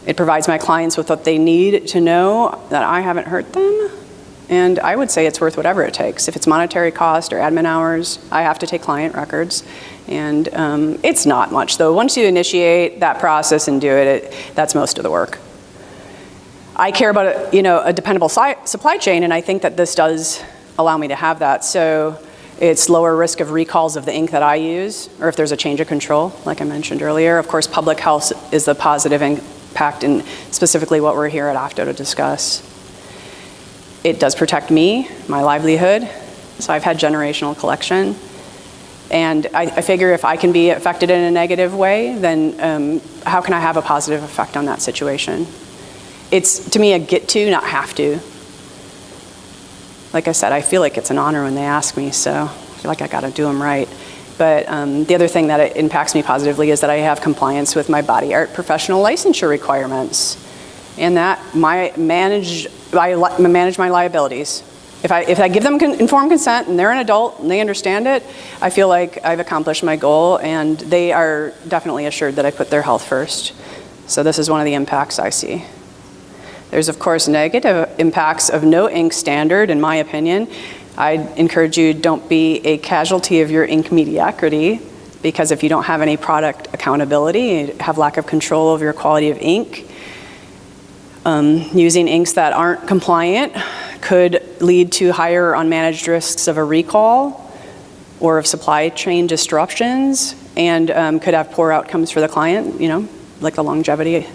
It provides my clients with what they need to know that I haven't hurt them. And I would say it's worth whatever it takes. If it's monetary cost or admin hours, I have to take client records. And it's not much, though. Once you initiate that process and do it, that's most of the work. I care about a dependable supply chain, and I think that this does allow me to have that. So it's lower risk of recalls of the ink that I use, or if there's a change of control, like I mentioned earlier. Of course, public health is the positive impact, and specifically what we're here at OFTO to discuss. It does protect me, my livelihood, so I've had generational collection. And I figure if I can be affected in a negative way, then how can I have a positive effect on that situation? It's, to me, a get to, not have to. Like I said, I feel like it's an honor when they ask me, so I feel like I gotta do them right. But the other thing that it impacts me positively is that I have compliance with my body art professional licensure requirements. And that I manage my liabilities. If I give them informed consent and they're an adult and they understand it, I feel like I've accomplished my goal, and they are definitely assured that I put their health first. So this is one of the impacts I see. There's, of course, negative impacts of no ink standard, in my opinion. I'd encourage you, don't be a casualty of your ink mediocrity. because if you don't have any product accountability, you have lack of control over your quality of ink, using inks that aren't compliant could lead to higher unmanaged risks of a recall or of supply chain disruptions, and could have poor outcomes for the client, like the longevity.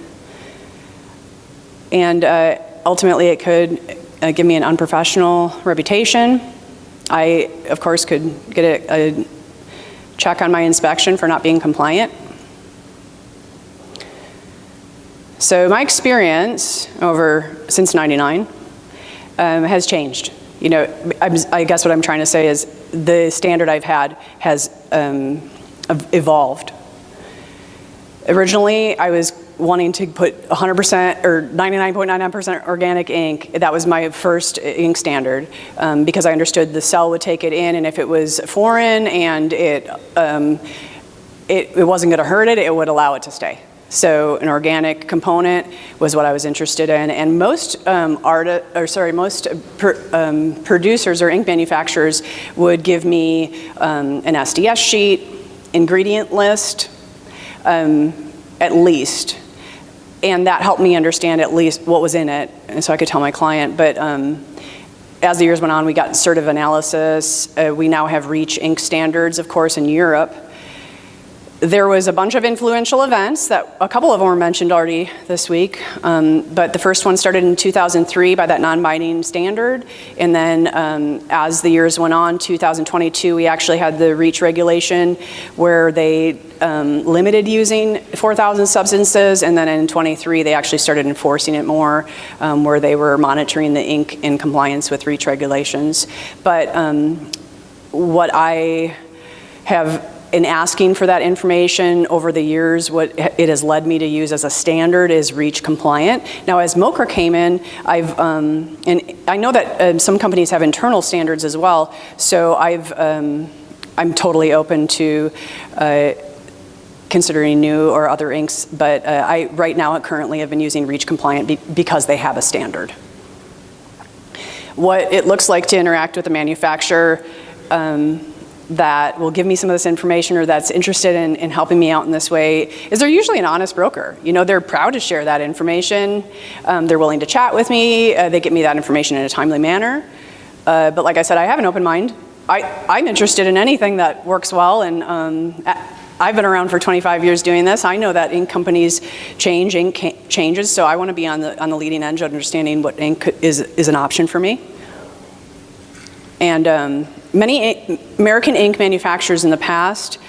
And ultimately, it could give me an unprofessional reputation. I, of course, could get a check on my inspection for not being compliant. So my experience since '99 has changed. I guess what I'm trying to say is the standard I've had has evolved. Originally, I was wanting to put 100% or 99.99% organic ink. That was my first ink standard, because I understood the cell would take it in, and if it was foreign and it wasn't going to hurt it, it would allow it to stay. So an organic component was what I was interested in, and most producers or ink manufacturers would give me an SDS sheet, ingredient list, at least, and that helped me understand at least what was in it, and so I could tell my client. But as the years went on, we got assertive analysis. We now have REACH ink standards, of course, in Europe. There was a bunch of influential events that a couple of them were mentioned already this week, but the first one started in 2003 by that non-binding standard, and then as the years went on, 2022, we actually had the REACH regulation where they limited using 4,000 substances, and then in 23 they actually started enforcing it more, where they were monitoring the ink in compliance with REACH regulations. But what I have in asking for that information over the years, what it has led me to use as a standard is REACH compliant. Now, as MOCRA came in, and I know that some companies have internal standards as well, so I'm totally open to considering new or other inks, but I right now currently have been using REACH compliant because they have a standard. What it looks like to interact with a manufacturer that will give me some of this information or that's interested in helping me out in this way is they're usually an honest broker. They're proud to share that information. They're willing to chat with me. They get me that information in a timely manner. But like I said, I have an open mind. I'm interested in anything that works well, and I've been around for 25 years doing this. I know that ink companies change, ink changes, so I want to be on the leading edge of understanding what ink is an option for me. And many American ink manufacturers in the past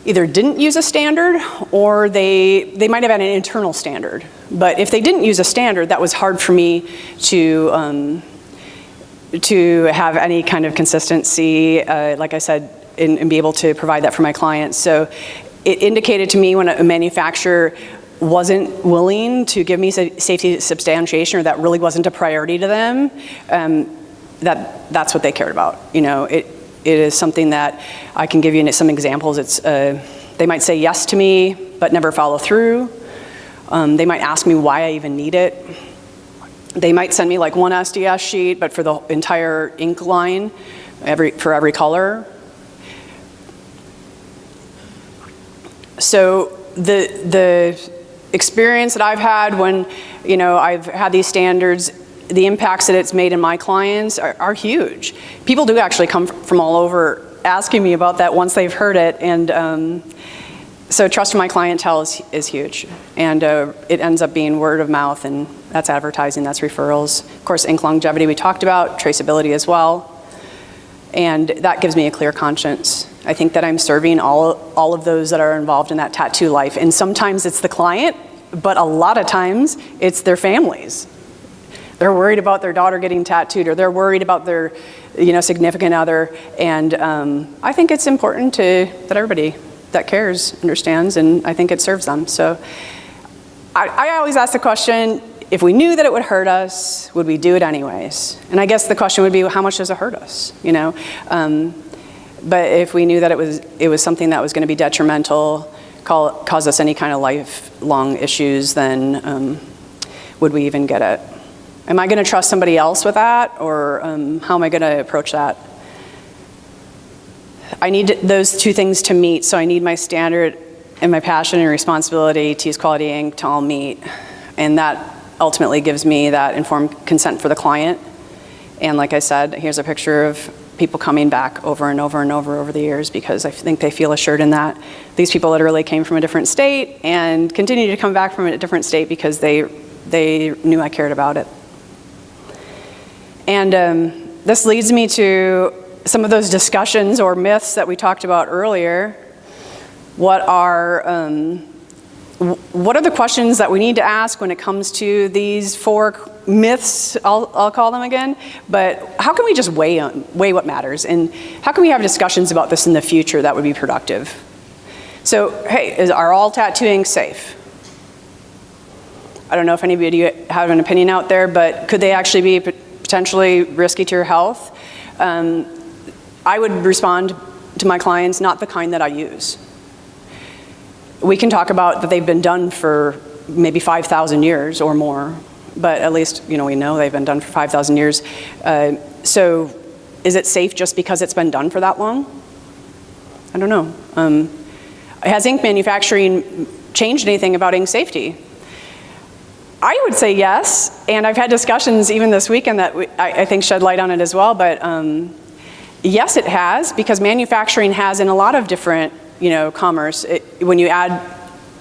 either didn't use a standard or they might have had an internal standard. But if they didn't use a standard, that was hard for me to have any kind of consistency, like I said, and be able to provide that for my clients. So it indicated to me when a manufacturer wasn't willing to give me safety substantiation, or that really wasn't a priority to them, that's what they cared about. It is something that I can give you some examples. It's they might say yes to me, but never follow through. They might ask me why I even need it. They might send me like one SDS sheet, but for the entire ink line, for every color. So the experience that I've had when I've had these standards, the impacts that it's made in my clients are huge. People do actually come from all over asking me about that once they've heard it, and so trust from my clientele is huge, and it ends up being word of mouth, and that's advertising, that's referrals. Of course, ink longevity we talked about, traceability as well, and that gives me a clear conscience. I think that I'm serving all of those that are involved in that tattoo life, and sometimes it's the client, but a lot of times it's their families. They're worried about their daughter getting tattooed, or they're worried about their significant other, and I think it's important that everybody that cares understands, and I think it serves them. So I always ask the question, if we knew that it would hurt us, would we do it anyways? And I guess the question would be, well, how much does it hurt us? But if we knew that it was something that was going to be detrimental, cause us any kind of lifelong issues, then would we even get it? Am I going to trust somebody else with that, or how am I going to approach that? I need those two things to meet. So I need my standard and my passion and responsibility to use quality ink to all meet. And that ultimately gives me that informed consent for the client. And like I said, here's a picture of people coming back over and over and over the years because I think they feel assured in that. These people literally came from a different state and continue to come back from a different state because they knew I cared about it. And this leads me to some of those discussions or myths that we talked about earlier. What are the questions that we need to ask when it comes to these 4 myths, I'll call them again, but how can we just weigh what matters, and how can we have discussions about this in the future that would be productive? So, hey, are all tattoo inks safe? I don't know if anybody have an opinion out there, but could they actually be potentially risky to your health? I would respond to my clients, not the kind that I use. We can talk about that they've been done for maybe 5,000 years or more, but at least we know they've been done for 5,000 years. So is it safe just because it's been done for that long? I don't know. Has ink manufacturing changed anything about ink safety? I would say yes, and I've had discussions even this weekend that I think shed light on it as well, but yes, it has, because manufacturing has in a lot of different commerce. When you add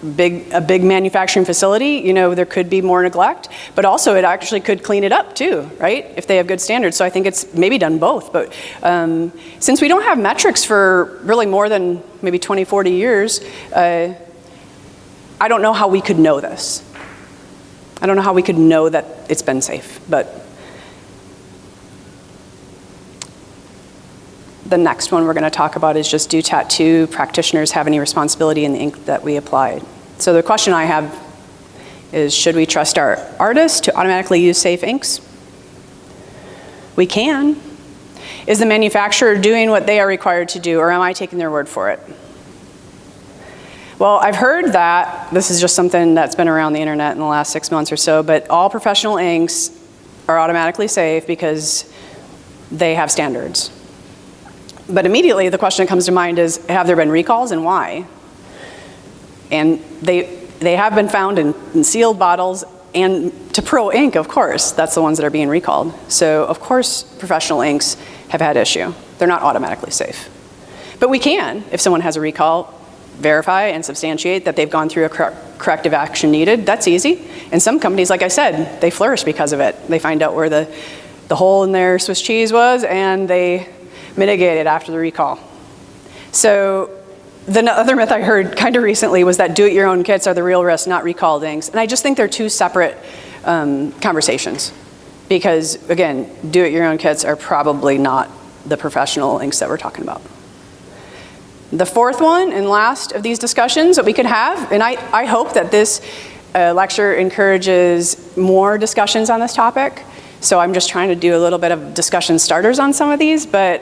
a big manufacturing facility, there could be more neglect, but also it actually could clean it up too, right? If they have good standards. So I think it's maybe done both, but since we don't have metrics for really more than maybe 20, 40 years, I don't know how we could know this. I don't know how we could know that it's been safe, but the next one we're going to talk about is just, do tattoo practitioners have any responsibility in the ink that we applied? So the question I have is, should we trust our artists to automatically use safe inks? We can. Is the manufacturer doing what they are required to do, or am I taking their word for it? Well, I've heard that, this is just something that's been around the internet in the last 6 months or so, but all professional inks are automatically safe because they have standards. But immediately the question that comes to mind is, have there been recalls, and why? And they have been found in sealed bottles, and to Pro ink, of course, that's the ones that are being recalled. So of course professional inks have had issue. They're not automatically safe. But we can, if someone has a recall, verify and substantiate that they've gone through a corrective action needed. That's easy. And some companies, like I said, they flourish because of it. They find out where the hole in their Swiss cheese was, and they mitigate it after the recall. So the other myth I heard kind of recently was that do-it-your-own kits are the real risk, not recalled inks. And I just think they're two separate conversations. Because again, do-it-your-own kits are probably not the professional inks that we're talking about. The fourth one and last of these discussions that we could have, and I hope that this lecture encourages more discussions on this topic. So I'm just trying to do a little bit of discussion starters on some of these, but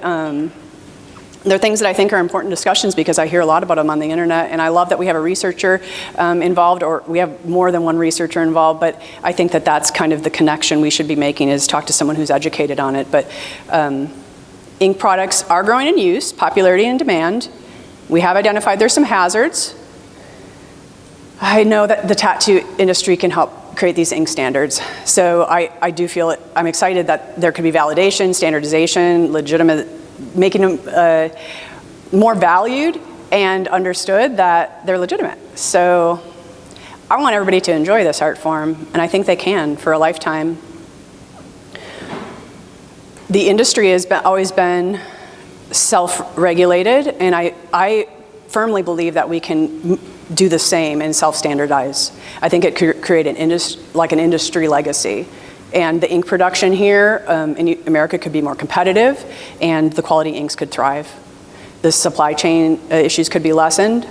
they're things that I think are important discussions because I hear a lot about them on the internet, and I love that we have a researcher involved, or we have more than one researcher involved, but I think that that's kind of the connection we should be making, is talk to someone who's educated on it. But ink products are growing in use, popularity and demand. We have identified there's some hazards. I know that the tattoo industry can help create these ink standards. So I do feel it, I'm excited that there could be validation, standardization, legitimate, making them more valued and understood that they're legitimate. So I want everybody to enjoy this art form, and I think they can for a lifetime. The industry has always been self-regulated, and I firmly believe that we can do the same and self-standardize. I think it could create an industry legacy. And the ink production here in America could be more competitive, and the quality inks could thrive. The supply chain issues could be lessened.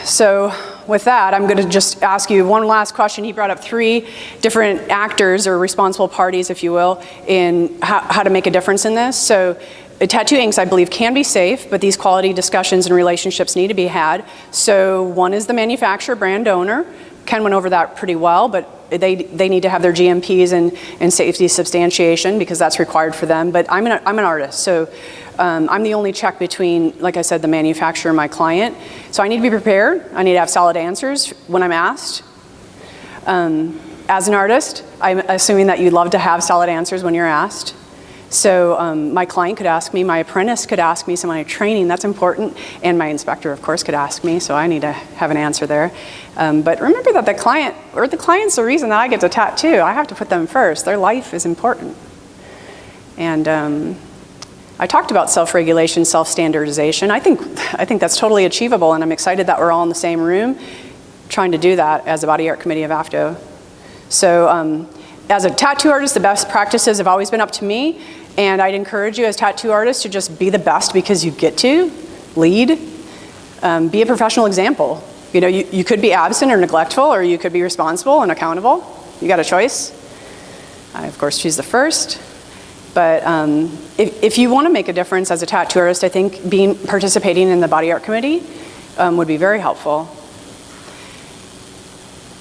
So with that, I'm going to just ask you one last question. He brought up 3 different actors, or responsible parties, if you will, in how to make a difference in this. So tattoo inks, I believe, can be safe, but these quality discussions and relationships need to be had. So one is the manufacturer, brand owner. Ken went over that pretty well, but they need to have their GMPs and safety substantiation because that's required for them. But I'm an artist, so I'm the only check between, like I said, the manufacturer and my client. So I need to be prepared. I need to have solid answers when I'm asked. As an artist, I'm assuming that you'd love to have solid answers when you're asked. So my client could ask me, my apprentice could ask me, so my training, that's important, and my inspector, of course, could ask me, so I need to have an answer there. But remember that the client's the reason that I get to tattoo. I have to put them first. Their life is important. And I talked about self-regulation, self-standardization. I think that's totally achievable, and I'm excited that we're all in the same room trying to do that as a body art committee of AFTO. So as a tattoo artist, the best practices have always been up to me, and I'd encourage you as tattoo artists to just be the best because you get to lead, be a professional example. You know, you could be absent or neglectful, or you could be responsible and accountable. You got a choice. I, of course, choose the first. But if you want to make a difference as a tattoo artist, I think participating in the body art committee would be very helpful.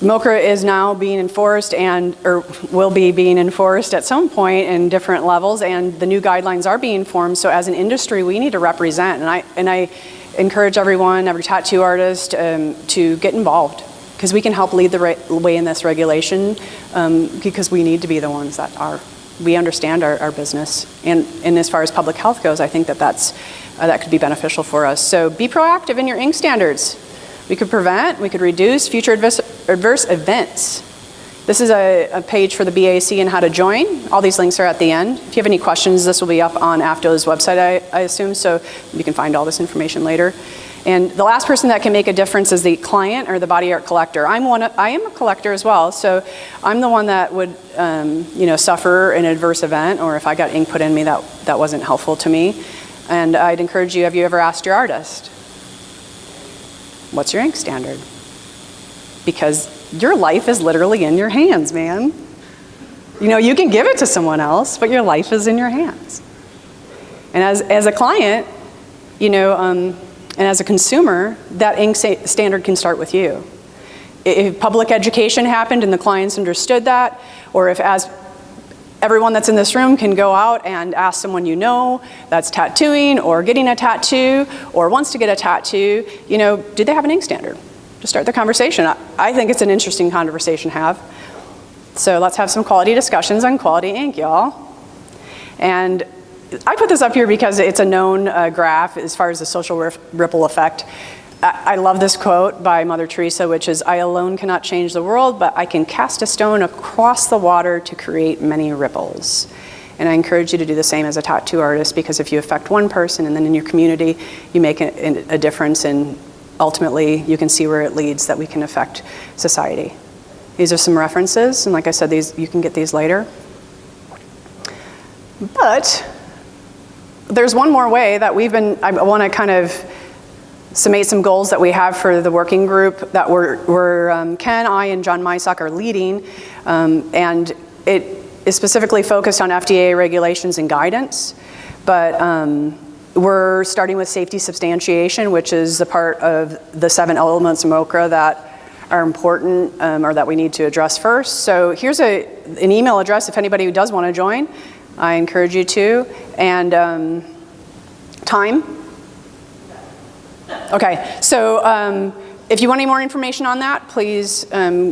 MOCRA is now being enforced or will be being enforced at some point in different levels, and the new guidelines are being formed. So as an industry, we need to represent, and I encourage everyone, every tattoo artist, to get involved because we can help lead the way in this regulation because we need to be the ones that we understand our business. And as far as public health goes, I think that could be beneficial for us. So be proactive in your ink standards. We could prevent, we could reduce future adverse events. This is a page for the BAC and how to join. All these links are at the end. If you have any questions, this will be up on AFTO's website, I assume, so you can find all this information later. And the last person that can make a difference is the client or the body art collector. I am a collector as well, so I'm the one that would suffer an adverse event, or if I got ink put in me that wasn't helpful to me. And I'd encourage you, have you ever asked your artist, what's your ink standard? Because your life is literally in your hands, man. You know, you can give it to someone else, but your life is in your hands. And as a client, and as a consumer, that ink standard can start with you. If public education happened and the clients understood that, or if as everyone that's in this room can go out and ask someone that's tattooing or getting a tattoo or wants to get a tattoo, do they have an ink standard? To start the conversation. I think it's an interesting conversation to have. So let's have some quality discussions on quality ink, y'all. And I put this up here because it's a known graph as far as the social ripple effect. I love this quote by Mother Teresa, which is, "I alone cannot change the world, but I can cast a stone across the water to create many ripples." And I encourage you to do the same as a tattoo artist, because if you affect one person and then in your community, you make a difference, and ultimately you can see where it leads, that we can affect society. These are some references, and like I said, you can get these later. But there's one more way that I want to kind of summate some goals that we have for the working group that Ken, I, and John Mysock are leading, and it is specifically focused on FDA regulations and guidance, but we're starting with safety substantiation, which is the part of the 7 elements of MOCRA that are important or that we need to address first. So here's an email address if anybody who does want to join. I encourage you to. And time? Okay, so if you want any more information on that, please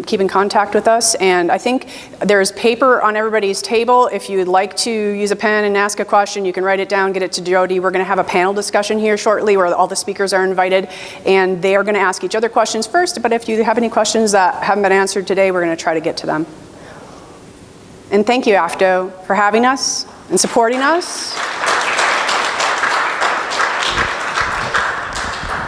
keep in contact with us. And I think there's paper on everybody's table. If you would like to use a pen and ask a question, you can write it down, get it to Jody. We're going to have a panel discussion here shortly where all the speakers are invited, and they are going to ask each other questions first. But if you have any questions that haven't been answered today, we're going to try to get to them. And thank you, AFTO, for having us and supporting us.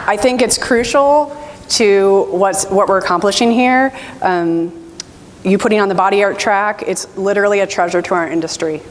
I think it's crucial to what we're accomplishing here. You putting on the body art track, it's literally a treasure to our industry.